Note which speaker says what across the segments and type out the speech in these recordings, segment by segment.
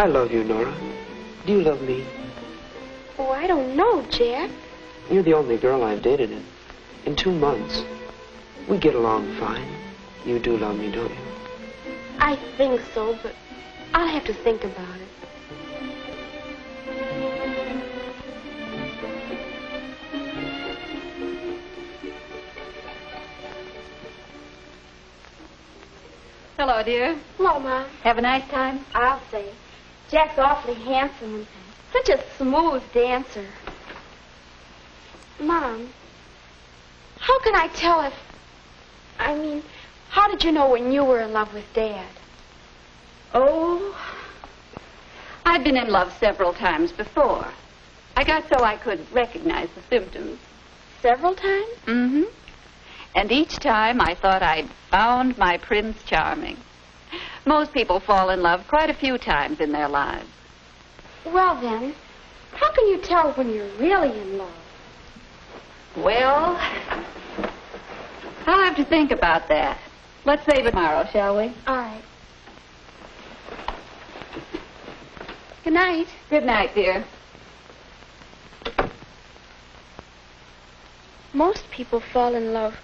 Speaker 1: love you, Nora. Do you love me?
Speaker 2: Oh, I don't know, Jack.
Speaker 1: You're the only girl I've dated in 2 months. We get along fine. You do love me, don't you?
Speaker 2: I think so, but I'll have to think about it.
Speaker 3: Hello, dear.
Speaker 2: Hello, Mom.
Speaker 3: Have a nice time?
Speaker 2: I'll say. Jack's awfully handsome and such a smooth dancer. Mom, how can I tell if... how did you know when you were in love with Dad?
Speaker 3: Oh, I've been in love several times before. I got so I could recognize the symptoms.
Speaker 2: Several times?
Speaker 3: Mm-hmm. And each time I thought I'd found my Prince Charming. Most people fall in love quite a few times in their lives.
Speaker 2: Well, then, how can you tell when you're really in love?
Speaker 3: Well, I'll have to think about that. Let's save it tomorrow, shall we?
Speaker 2: All right. Good night.
Speaker 3: Good night, dear.
Speaker 2: Most people fall in love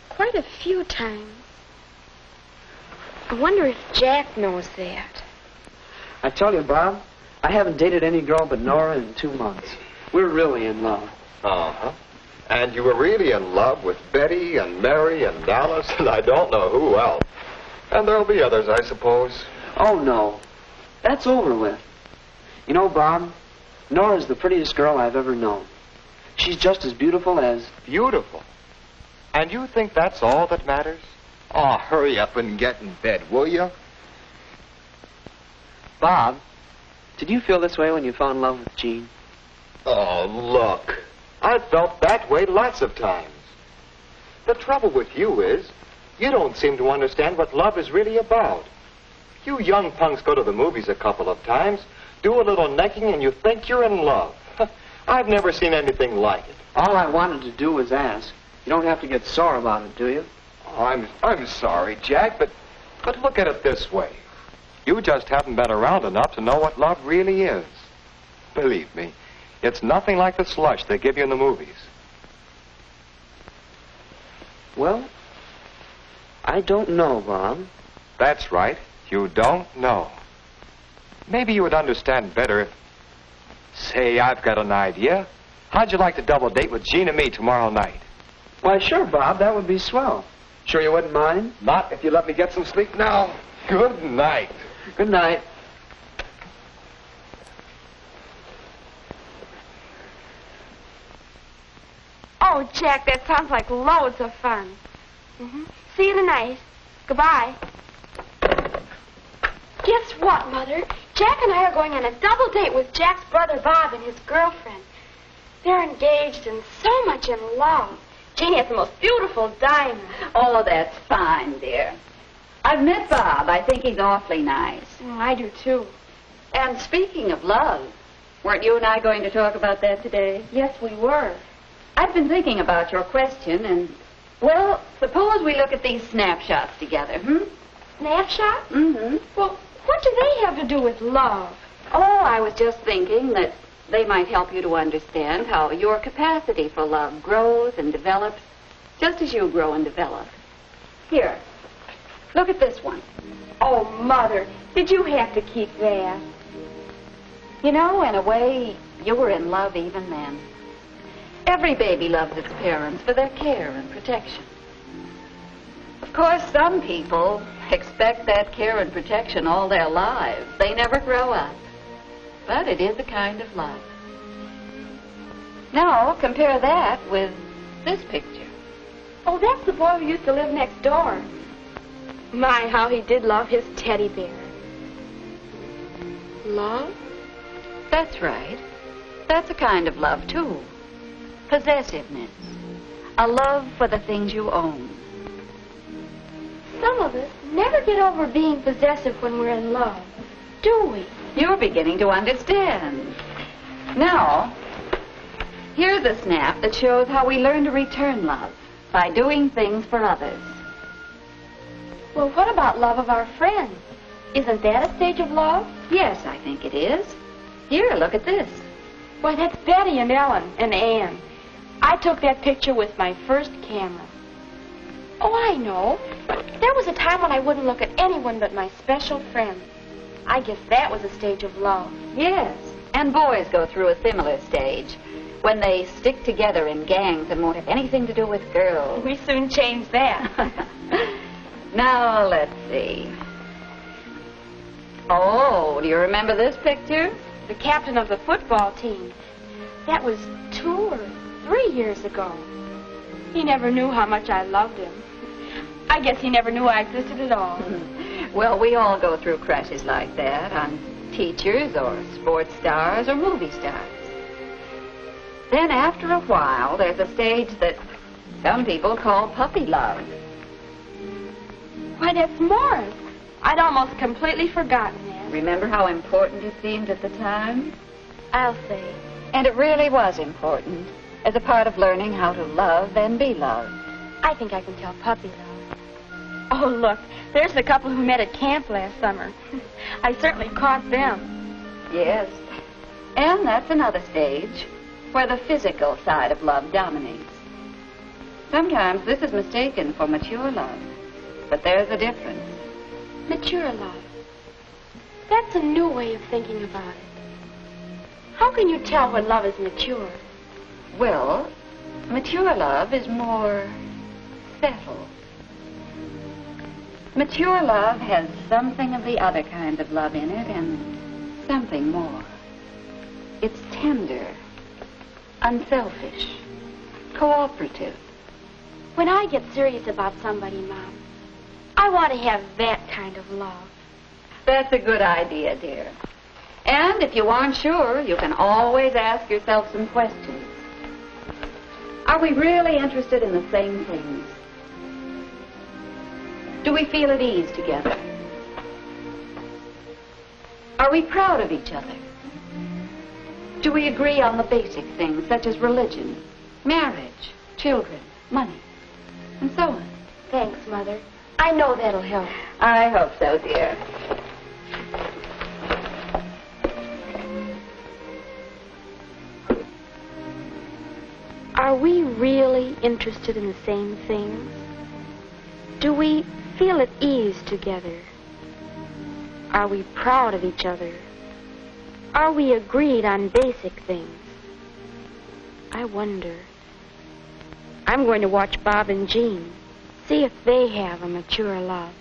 Speaker 2: quite a few times. I wonder if Jack knows that.
Speaker 1: I tell you, Bob, I haven't dated any girl but Nora in 2 months. We're really in love.
Speaker 4: Uh-huh. And you were really in love with Betty and Mary and Dallas and I don't know who else. And there'll be others, I suppose.
Speaker 1: Oh, no. That's over with. You know, Bob, Nora's the prettiest girl I've ever known. She's just as beautiful as...
Speaker 4: Beautiful? And you think that's all that matters? Oh, hurry up and get in bed, will you?
Speaker 1: Bob, did you feel this way when you fell in love with Jean?
Speaker 4: Oh, look. I've felt that way lots of times. The trouble with you is, you don't seem to understand what love is really about. You young punks go to the movies a couple of times, do a little necking, and you think you're in love. I've never seen anything like it.
Speaker 1: All I wanted to do was ask. You don't have to get sore about it, do you?
Speaker 4: Oh, I'm sorry, Jack, but look at it this way. You just haven't been around enough to know what love really is. Believe me, it's nothing like the slush they give you in the movies.
Speaker 1: Well, I don't know, Bob.
Speaker 4: That's right. You don't know. Maybe you would understand better if... Say, I've got an idea. How'd you like to double date with Jean and me tomorrow night?
Speaker 1: Why, sure, Bob. That would be swell. Sure you wouldn't mind?
Speaker 4: Not if you let me get some sleep now. Good night.
Speaker 1: Good night.
Speaker 2: Oh, Jack, that sounds like loads of fun. See you tonight. Goodbye. Guess what, Mother? Jack and I are going on a double date with Jack's brother Bob and his girlfriend. They're engaged and so much in love. Jean has the most beautiful diamond.
Speaker 3: Oh, that's fine, dear. I've met Bob. I think he's awfully nice.
Speaker 2: Oh, I do, too.
Speaker 3: And speaking of love, weren't you and I going to talk about that today?
Speaker 2: Yes, we were.
Speaker 3: I've been thinking about your question, and, well, suppose we look at these snapshots together,
Speaker 2: Snapshot?
Speaker 3: Mm-hmm.
Speaker 2: Well, what do they have to do with love?
Speaker 3: Oh, I was just thinking that they might help you to understand how your capacity for love grows and develops just as you grow and develop. Here, look at this one.
Speaker 2: Oh, Mother, did you have to keep that?
Speaker 3: You know, in a way, you were in love even then. Every baby loves its parents for their care and protection. Of course, some people expect that care and protection all their lives. They never grow up. But it is a kind of love. Now, compare that with this picture.
Speaker 2: Oh, that's the boy who used to live next door. My, how he did love his teddy bear. Love?
Speaker 3: That's right. That's a kind of love, too. Possessiveness. A love for the things you own.
Speaker 2: Some of us never get over being possessive when we're in love, do we?
Speaker 3: You're beginning to understand. Now, here's a snap that shows how we learn to return love by doing things for others.
Speaker 2: Well, what about love of our friends? Isn't that a stage of love?
Speaker 3: Yes, I think it is. Here, look at this.
Speaker 2: Why, that's Betty and Ellen and Ann. I took that picture with my first camera. Oh, I know. There was a time when I wouldn't look at anyone but my special friend. I guess that was a stage of love.
Speaker 3: Yes, and boys go through a similar stage when they stick together in gangs and won't have anything to do with girls.
Speaker 2: We soon changed that.
Speaker 3: Now, let's see. Oh, do you remember this picture?
Speaker 2: The captain of the football team. That was 2 or 3 years ago. He never knew how much I loved him. I guess he never knew I existed at all.
Speaker 3: Well, we all go through crushes like that on teachers or sports stars or movie stars. Then after a while, there's a stage that some people call puppy love.
Speaker 2: Why, that's Morris. I'd almost completely forgotten that.
Speaker 3: Remember how important it seemed at the time?
Speaker 2: I'll say.
Speaker 3: And it really was important as a part of learning how to love and be loved.
Speaker 2: I think I can tell puppy love. Oh, look, there's the couple who met at camp last summer. I certainly caught them.
Speaker 3: Yes. And that's another stage where the physical side of love dominates. Sometimes this is mistaken for mature love, but there's a difference.
Speaker 2: Mature love. That's a new way of thinking about it. How can you tell when love is mature?
Speaker 3: Well, mature love is more settled. Mature love has something of the other kind of love in it and something more. It's tender, unselfish, cooperative.
Speaker 2: When I get serious about somebody, Mom, I want to have that kind of love.
Speaker 3: That's a good idea, dear. And if you aren't sure, you can always ask yourself some questions. Are we really interested in the same things? Do we feel at ease together? Are we proud of each other? Do we agree on the basic things such as religion, marriage, children, money, and so on?
Speaker 2: Thanks, Mother. I know that'll help.
Speaker 3: I hope so, dear.
Speaker 2: Are we really interested in the same things? Do we feel at ease together? Are we proud of each other? Are we agreed on basic things? I wonder. I'm going to watch Bob and Jean, see if they have a mature love.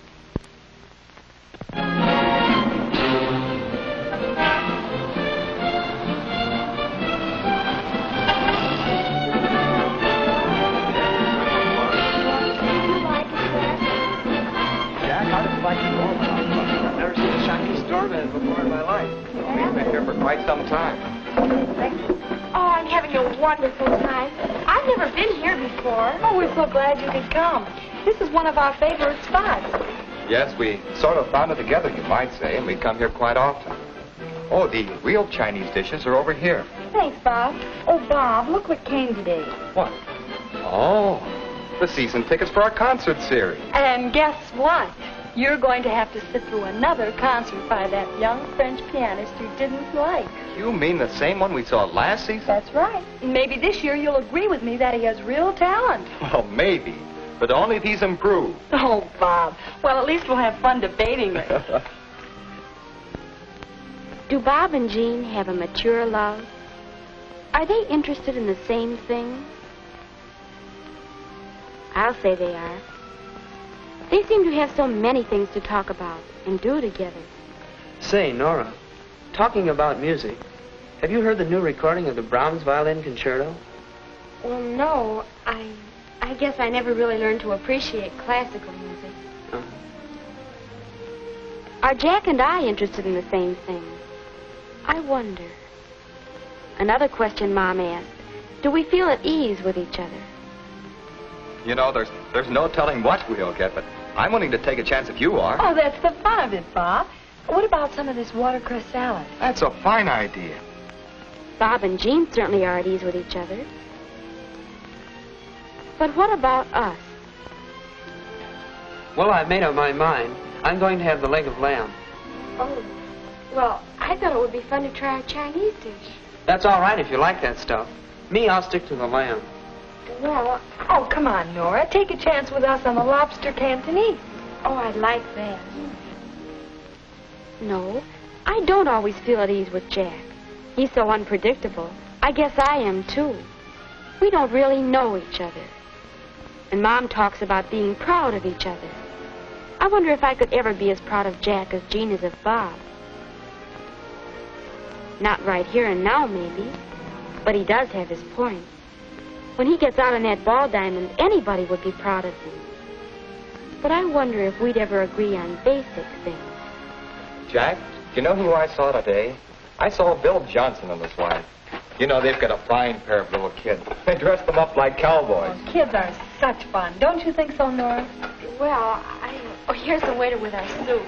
Speaker 4: I've never seen a Chinese doorman before in my life. We've been here for quite some time.
Speaker 2: Oh, I'm having a wonderful time. I've never been here before.
Speaker 5: Oh, we're so glad you could come. This is one of our favorite spots.
Speaker 4: Yes, we sort of found it together, you might say, and we come here quite often. Oh, the real Chinese dishes are over here.
Speaker 5: Thanks, Bob. Oh, Bob, look what came today.
Speaker 4: What? Oh, the season tickets for our concert series.
Speaker 5: And guess what? You're going to have to sit through another concert by that young French pianist you didn't like.
Speaker 4: You mean the same one we saw last season?
Speaker 5: That's right. Maybe this year you'll agree with me that he has real talent.
Speaker 4: Well, maybe, but only if he's improved.
Speaker 5: Oh, Bob. Well, at least we'll have fun debating it.
Speaker 2: Do Bob and Jean have a mature love? Are they interested in the same things? I'll say they are. They seem to have so many things to talk about and do together.
Speaker 1: Say, Nora, talking about music, have you heard the new recording of the Brahms Violin Concerto?
Speaker 2: Well, no. I guess I never really learned to appreciate classical music.
Speaker 1: Uh-huh.
Speaker 2: Are Jack and I interested in the same things? I wonder. Another question Mom asked. Do we feel at ease with each other?
Speaker 4: You know, there's no telling what we'll get, but I'm willing to take a chance if you are.
Speaker 5: Oh, that's the fun of it, Bob. What about some of this watercress salad?
Speaker 4: That's a fine idea.
Speaker 2: Bob and Jean certainly are at ease with each other. But what about us?
Speaker 1: Well, I've made up my mind. I'm going to have the leg of lamb.
Speaker 2: Oh, well, I thought it would be fun to try a Chinese dish.
Speaker 1: That's all right if you like that stuff. Me, I'll stick to the lamb.
Speaker 2: Well,
Speaker 5: Oh, come on, Nora. Take a chance with us on the lobster Cantonese.
Speaker 2: oh, I'd like that. No, I don't always feel at ease with Jack. He's so unpredictable. I guess I am, too. We don't really know each other. And Mom talks about being proud of each other. I wonder if I could ever be as proud of Jack as Jean is of Bob. Not right here and now, maybe. But he does have his point. When he gets out on that ball diamond, anybody would be proud of him. But I wonder if we'd ever agree on basic things.
Speaker 4: Jack, do you know who I saw today? I saw Bill Johnson and his wife. You know, they've got a fine pair of little kids. They dress them up like cowboys.
Speaker 5: Oh, kids are such fun. Don't you think so, Nora?
Speaker 2: Well, Oh, here's the waiter with our soup.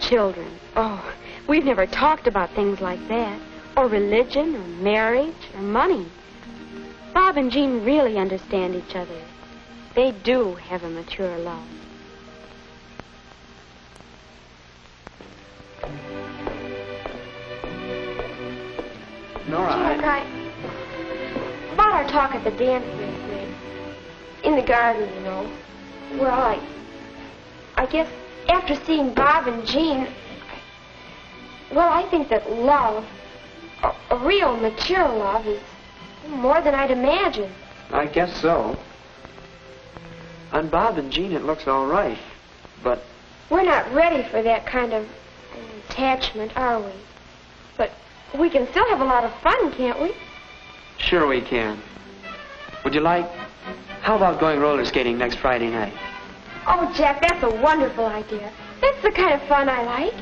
Speaker 2: Children. Oh, we've never talked about things like that. Or religion, or marriage, or money. Bob and Jean really understand each other. They do have a mature love.
Speaker 1: Nora,
Speaker 2: Jack, about our talk at the dance yesterday. In the garden, you know. Well, I guess after seeing Bob and Jean, I think that love, a real mature love, is more than I'd imagined.
Speaker 1: I guess so. On Bob and Jean, it looks all right. But
Speaker 2: We're not ready for that kind of attachment, are we? But we can still have a lot of fun, can't we?
Speaker 1: sure we can. Would you like... How about going roller skating next Friday night?
Speaker 2: Oh, Jack, that's a wonderful idea. That's the kind of fun I like.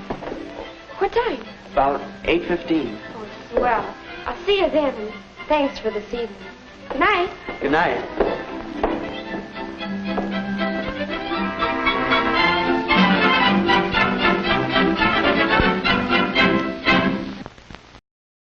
Speaker 2: What time?
Speaker 1: About 8:15.
Speaker 2: Oh, swell. I'll see you then, and thanks for this evening. Good night.
Speaker 1: Good night.